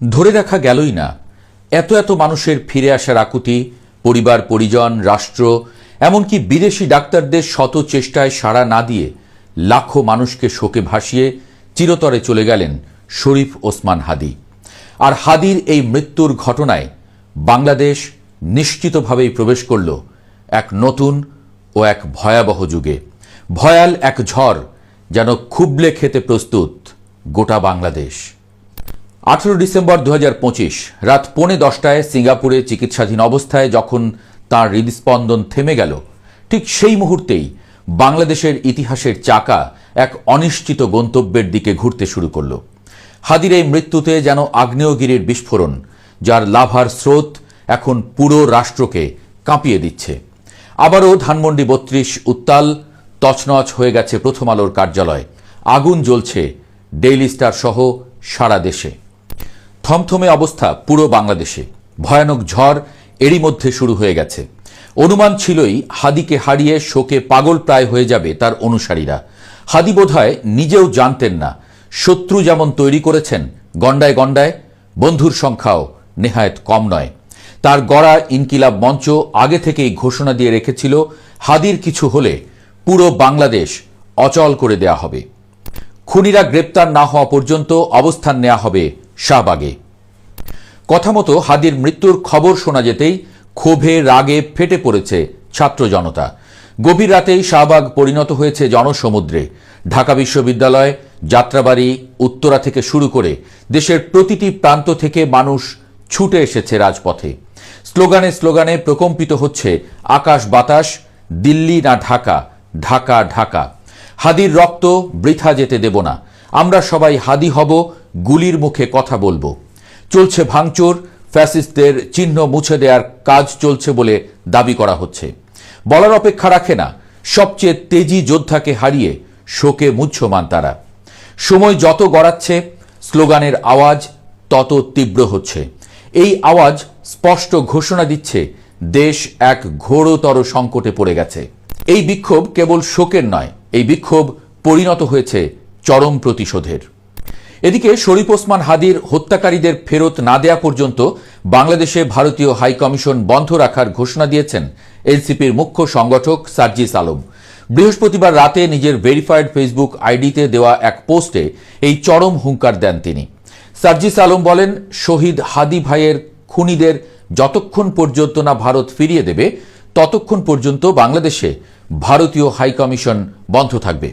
ধরে রাখা গেলই না এত এত মানুষের ফিরে আসার আকুতি, পরিবার পরিজন, রাষ্ট্র, এমনকি বিদেশি ডাক্তারদের শত চেষ্টায় সাড়া না দিয়ে লাখো মানুষকে শোকে ভাসিয়ে চিরতরে চলে গেলেন শরীফ ওসমান হাদী। আর হাদীর এই মৃত্যুর ঘটনায় বাংলাদেশ নিশ্চিতভাবেই প্রবেশ করল এক নতুন ও এক ভয়াবহ যুগে। ভয়াল এক ঝড় যেন খুবলে খেতে প্রস্তুত গোটা বাংলাদেশ। 18 ডিসেম্বর 2025 রাত 10:45 সিঙ্গাপুরে চিকিৎসাধীন অবস্থায় যখন তাঁর হৃদস্পন্দন থেমে গেল, ঠিক সেই মুহূর্তেই বাংলাদেশের ইতিহাসের চাকা এক অনিশ্চিত গন্তব্যের দিকে ঘুরতে শুরু করল। হাদীর এই মৃত্যুতে যেন আগ্নেয়গিরির বিস্ফোরণ, যার লাভার স্রোত এখন পুরো রাষ্ট্রকে কাঁপিয়ে দিচ্ছে। আবারও ধানমন্ডি 32 উত্তাল, তছনছ হয়ে গেছে প্রথম আলোর কার্যালয়, আগুন জ্বলছে ডেইলি স্টার সহ সারা দেশে। থমথমে অবস্থা পুরো বাংলাদেশে। ভয়ানক ঝড় এরই মধ্যে শুরু হয়ে গেছে। অনুমান ছিলই হাদীকে হারিয়ে শোকে পাগল প্রায় হয়ে যাবে তার অনুসারীরা। হাদী বোধহয় নিজেও জানতেন না, শত্রু যেমন তৈরি করেছেন গন্ডায় গন্ডায়, বন্ধুর সংখ্যাও নেহায়েত কম নয়। তার গড়া ইনকিলাব মঞ্চ আগে থেকেই ঘোষণা দিয়ে রেখেছিল, হাদীর কিছু হলে পুরো বাংলাদেশ অচল করে দেয়া হবে। খুনিরা গ্রেপ্তার না হওয়া পর্যন্ত অবস্থান নেওয়া হবে শাহবাগে। কথা মতো হাদীর মৃত্যুর খবর শোনা যেতেই ক্ষোভে রাগে ফেটে পড়েছে ছাত্র জনতা। গভীর রাতেই শাহবাগ পরিণত হয়েছে জনসমুদ্রে। ঢাকা বিশ্ববিদ্যালয়, যাত্রাবাড়ি, উত্তরা থেকে শুরু করে দেশের প্রতিটি প্রান্ত থেকে মানুষ ছুটে এসেছে রাজপথে। স্লোগানে স্লোগানে প্রকম্পিত হচ্ছে আকাশ বাতাস, দিল্লি না ঢাকা, ঢাকা ঢাকা। হাদীর রক্ত বৃথা যেতে দেব না, আমরা সবাই হাদী হব, গুলির মুখে কথা বলবো। চলছে ভাঙচুর, ফ্যাসিস্টদের চিহ্ন মুছে দেওয়ার কাজ চলছে বলে দাবি করা হচ্ছে। বলার অপেক্ষা রাখে না, সবচেয়ে তেজি যোদ্ধাকে হারিয়ে শোকে মুহ্যমান তারা। সময় যত গড়াচ্ছে স্লোগানের আওয়াজ তত তীব্র হচ্ছে। এই আওয়াজ স্পষ্ট ঘোষণা দিচ্ছে দেশ এক ঘোরতর সংকটে পড়ে গেছে। এই বিক্ষোভ কেবল শোকের নয়, এই বিক্ষোভ পরিণত হয়েছে চরম প্রতিশোধের। এদিকে শরীফ ওসমান হাদীর হত্যাকারীদের ফেরত না দেয়া পর্যন্ত বাংলাদেশে ভারতীয় হাই কমিশন বন্ধ রাখার ঘোষণা দিয়েছেন এনসিপির মুখ্য সংগঠক সার্জিস আলম। বৃহস্পতিবার রাতে নিজের ভেরিফাইড ফেসবুক আইডিতে দেওয়া এক পোস্টে এই চরম হুঙ্কার দেন তিনি। সার্জিস আলম বলেন, শহীদ হাদী ভাইয়ের খুনিদের যতক্ষণ পর্যন্ত না ভারত ফিরিয়ে দেবে ততক্ষণ পর্যন্ত বাংলাদেশে ভারতীয় হাই কমিশন বন্ধ থাকবে।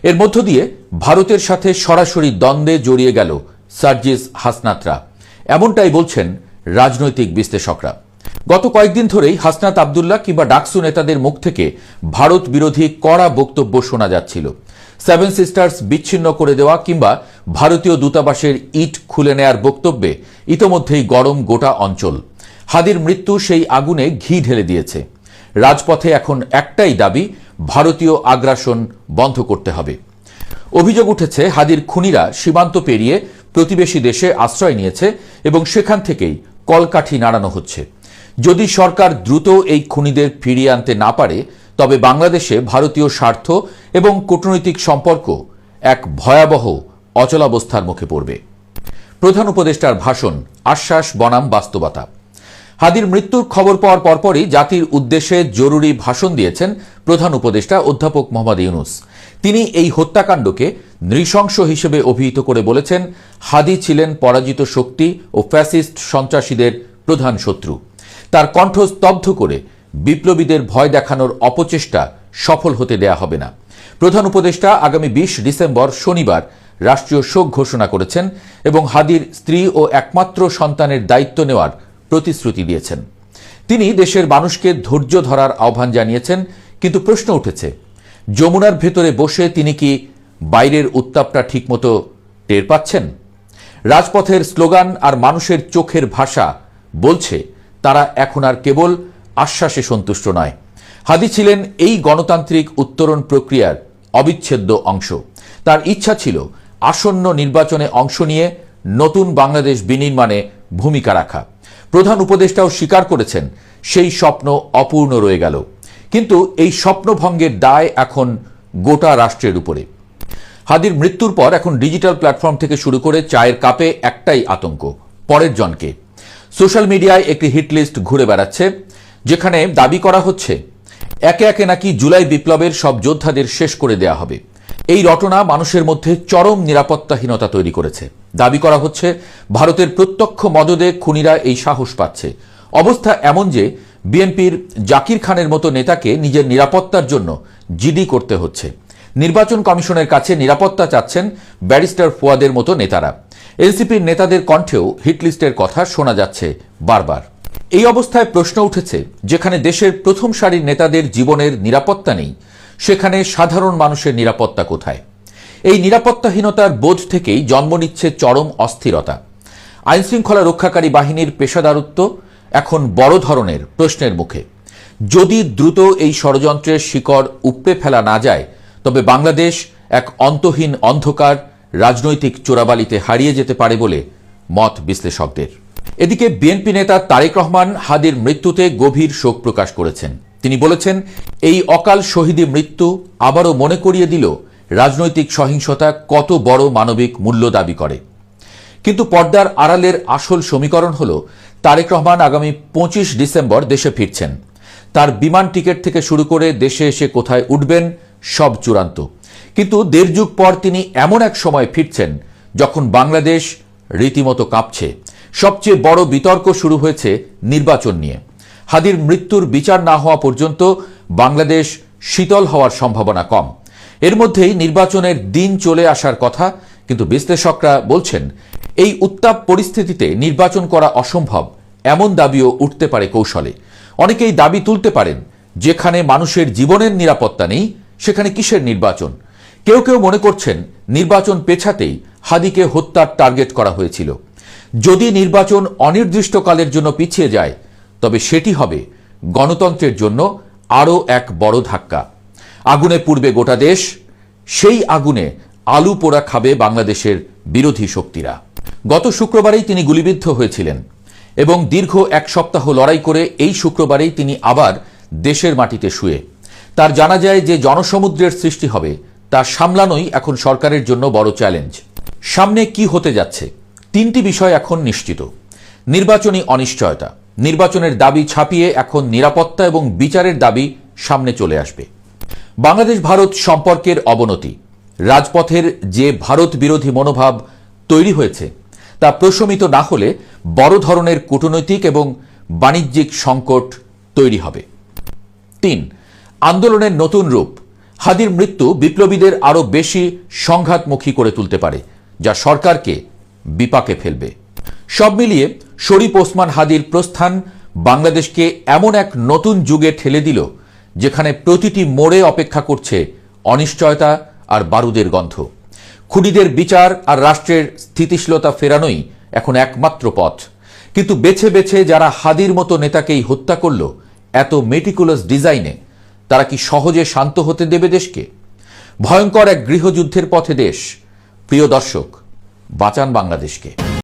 এর মধ্য দিয়ে ভারতের সাথে সরাসরি দ্বন্দ্বে জড়িয়ে গেল সার্জিস হাসনাতরা, এমনটাই বলছেন রাজনৈতিক বিশ্লেষকরা। গত কয়েকদিন ধরেই হাসনাত আবদুল্লাহ কিংবা ডাকসু নেতাদের মুখ থেকে ভারত বিরোধী কড়া বক্তব্য শোনা যাচ্ছিল। সেভেন সিস্টার্স বিচ্ছিন্ন করে দেওয়া কিংবা ভারতীয় দূতাবাসের ইট খুলে নেয়ার বক্তব্যে ইতোমধ্যেই গরম গোটা অঞ্চল। হাদীর মৃত্যু সেই আগুনে ঘি ঢেলে দিয়েছে। রাজপথে এখন একটাই দাবি, ভারতীয় আগ্রাসন বন্ধ করতে হবে। অভিযোগ উঠেছে হাদীর খুনিরা সীমান্ত পেরিয়ে প্রতিবেশী দেশে আশ্রয় নিয়েছে এবং সেখান থেকেই কলকাঠি নাড়ানো হচ্ছে। যদি সরকার দ্রুত এই খুনিদের ফিরিয়ে আনতে না পারে তবে বাংলাদেশে ভারতীয় স্বার্থ এবং কূটনৈতিক সম্পর্ক এক ভয়াবহ অচলাবস্থার মুখে পড়বে। প্রধান উপদেষ্টার ভাষণ, আশ্বাস বনাম বাস্তবতা। হাদীর মৃত্যুর খবর পাওয়ার পরপরই জাতির উদ্দেশ্যে জরুরি ভাষণ দিয়েছেন প্রধান উপদেষ্টা অধ্যাপক মোহাম্মদ ইউনূস। তিনি এই হত্যাকাণ্ডকে নৃশংস হিসেবে অভিহিত করে বলেছেন, হাদী ছিলেন পরাজিত শক্তি ও ফ্যাসিস্ট সন্ত্রাসীদের প্রধান শত্রু। তার কণ্ঠ স্তব্ধ করে বিপ্লবীদের ভয় দেখানোর অপচেষ্টা সফল হতে দেয়া হবে না। প্রধান উপদেষ্টা আগামী 20 ডিসেম্বর শনিবার রাষ্ট্রীয় শোক ঘোষণা করেছেন এবং হাদীর স্ত্রী ও একমাত্র সন্তানের দায়িত্ব নেওয়ার প্রতিশ্রুতি দিয়েছেন। তিনি দেশের মানুষকে ধৈর্য ধরার আহ্বান জানিয়েছেন, কিন্তু প্রশ্ন উঠেছে, যমুনার ভেতরে বসে তিনি কি বাইরের উত্তাপটা ঠিকমতো টের পাচ্ছেন? রাজপথের স্লোগান আর মানুষের চোখের ভাষা বলছে তারা এখন আর কেবল আশ্বাসে সন্তুষ্ট নয়। হাদী ছিলেন এই গণতান্ত্রিক উত্তরণ প্রক্রিয়ার অবিচ্ছেদ্য অংশ। তার ইচ্ছা ছিল আসন্ন নির্বাচনে অংশ নিয়ে নতুন বাংলাদেশ বিনির্মাণে ভূমিকা রাখা। প্রধান উপদেষ্টাও স্বীকার করেছেন সেই স্বপ্ন অপূর্ণ রয়ে গেল, কিন্তু এই স্বপ্নভঙ্গের দায় এখন গোটা রাষ্ট্রের উপরে। হাদীর মৃত্যুর পর এখন ডিজিটাল প্ল্যাটফর্ম থেকে শুরু করে চায়ের কাপে একটাই আতঙ্ক, পরের জনকে। সোশ্যাল মিডিয়ায় একটি হিট লিস্ট ঘুরে বেড়াচ্ছে, যেখানে দাবি করা হচ্ছে একে একে নাকি জুলাই বিপ্লবের সব যোদ্ধাদের শেষ করে দেয়া হবে। এই রটনা মানুষের মধ্যে চরম নিরাপত্তাহীনতা তৈরি করেছে। দাবি করা হচ্ছে ভারতের প্রত্যক্ষ মদদে খুনিরা এই সাহস পাচ্ছে। অবস্থা এমন যে বিএনপির জাকির খানের মতো নেতাকে নিজের নিরাপত্তার জন্য জিডি করতে হচ্ছে। নির্বাচন কমিশনের কাছে নিরাপত্তা চাচ্ছেন ব্যারিস্টার ফুয়াদের মতো নেতারা। এনসিপির নেতাদের কণ্ঠেও হিটলিস্টের কথা শোনা যাচ্ছে বারবার। এই অবস্থায় প্রশ্ন উঠেছে, যেখানে দেশের প্রথম সারির নেতাদের জীবনের নিরাপত্তা নেই, সেখানে সাধারণ মানুষের নিরাপত্তা কোথায়? এই নিরাপত্তাহীনতার বোধ থেকেই জন্ম নিচ্ছে চরম অস্থিরতা। আইনশৃঙ্খলা রক্ষাকারী বাহিনীর পেশাদারত্ব এখন বড় ধরনের প্রশ্নের মুখে। যদি দ্রুত এই ষড়যন্ত্রের শিকড় উপড়ে ফেলা না যায়, তবে বাংলাদেশ এক অন্তহীন অন্ধকার রাজনৈতিক চোরাবালিতে হারিয়ে যেতে পারে বলে মত বিশ্লেষকদের। এদিকে বিএনপি নেতা তারেক রহমান হাদির মৃত্যুতে গভীর শোক প্রকাশ করেছেন। তিনি বলেছেন, এই অকাল শহীদী মৃত্যু আবারও মনে করিয়ে দিল রাজনৈতিক সহিংসতা কত বড় মানবিক মূল্য দাবি করে। কিন্তু পর্দার আড়ালের আসল সমীকরণ হল, তারেক রহমান আগামী 25 ডিসেম্বর দেশে ফিরছেন। তার বিমান টিকিট থেকে শুরু করে দেশে এসে কোথায় উঠবেন সব চূড়ান্ত। কিন্তু দেড় যুগ পর তিনি এমন এক সময় ফিরছেন যখন বাংলাদেশ রীতিমতো কাঁপছে। সবচেয়ে বড় বিতর্ক শুরু হয়েছে নির্বাচন নিয়ে। হাদির মৃত্যুর বিচার না হওয়া পর্যন্ত বাংলাদেশ শীতল হওয়ার সম্ভাবনা কম। এর মধ্যেই নির্বাচনের দিন চলে আসার কথা, কিন্তু বিশ্লেষকরা বলছেন এই উত্তাপ পরিস্থিতিতে নির্বাচন করা অসম্ভব এমন দাবিও উঠতে পারে কৌশলে। অনেকেই দাবি তুলতে পারেন, যেখানে মানুষের জীবনের নিরাপত্তা নেই সেখানে কিসের নির্বাচন? কেউ কেউ মনে করছেন নির্বাচন পেছাতেই হাদিকে হত্যার টার্গেট করা হয়েছিল। যদি নির্বাচন অনির্দিষ্টকালের জন্য পিছিয়ে যায়, তবে সেটি হবে গণতন্ত্রের জন্য আরও এক বড় ধাক্কা। আগুনে পুড়বে গোটা দেশ, সেই আগুনে আলু পোড়া খাবে বাংলাদেশের বিরোধী শক্তিরা। গত শুক্রবারেই তিনি গুলিবিদ্ধ হয়েছিলেন এবং দীর্ঘ এক সপ্তাহ লড়াই করে এই শুক্রবারেই তিনি আবার দেশের মাটিতে শুয়ে। তার জানা যায় যে জনসমুদ্রের সৃষ্টি হবে, তা সামলানোই এখন সরকারের জন্য বড় চ্যালেঞ্জ। সামনে কি হতে যাচ্ছে? তিনটি বিষয় এখন নিশ্চিত। নির্বাচনী অনিশ্চয়তা, নির্বাচনের দাবি ছাপিয়ে এখন নিরাপত্তা এবং বিচারের দাবি সামনে চলে আসবে। বাংলাদেশ ভারত সম্পর্কের অবনতি, রাজপথের যে ভারত বিরোধী মনোভাব তৈরি হয়েছে তা প্রশমিত না হলে বড় ধরনের কূটনৈতিক এবং বাণিজ্যিক সংকট তৈরি হবে। 3. আন্দোলনের নতুন রূপ। হাদির মৃত্যু বিপ্লবীদের আরও বেশি সংঘাতমুখী করে তুলতে পারে, যা সরকারকে বিপাকে ফেলবে। সব মিলিয়ে শরীফ ওসমান হাদির প্রস্থান বাংলাদেশকে এমন এক নতুন যুগে ঠেলে দিল, যেখানে প্রতিটি মোড়ে অপেক্ষা করছে অনিশ্চয়তা আর বারুদের গন্ধ। খুনিদের বিচার আর রাষ্ট্রের স্থিতিশীলতা ফেরানোই এখন একমাত্র পথ। কিন্তু বেছে বেছে যারা হাদির মতো নেতাকেই হত্যা করল এত মেটিকুলাস ডিজাইনে, তারা কি সহজে শান্ত হতে দেবে দেশকে? ভয়ঙ্কর এক গৃহযুদ্ধের পথে দেশ। প্রিয় দর্শক, বাঁচান বাংলাদেশকে।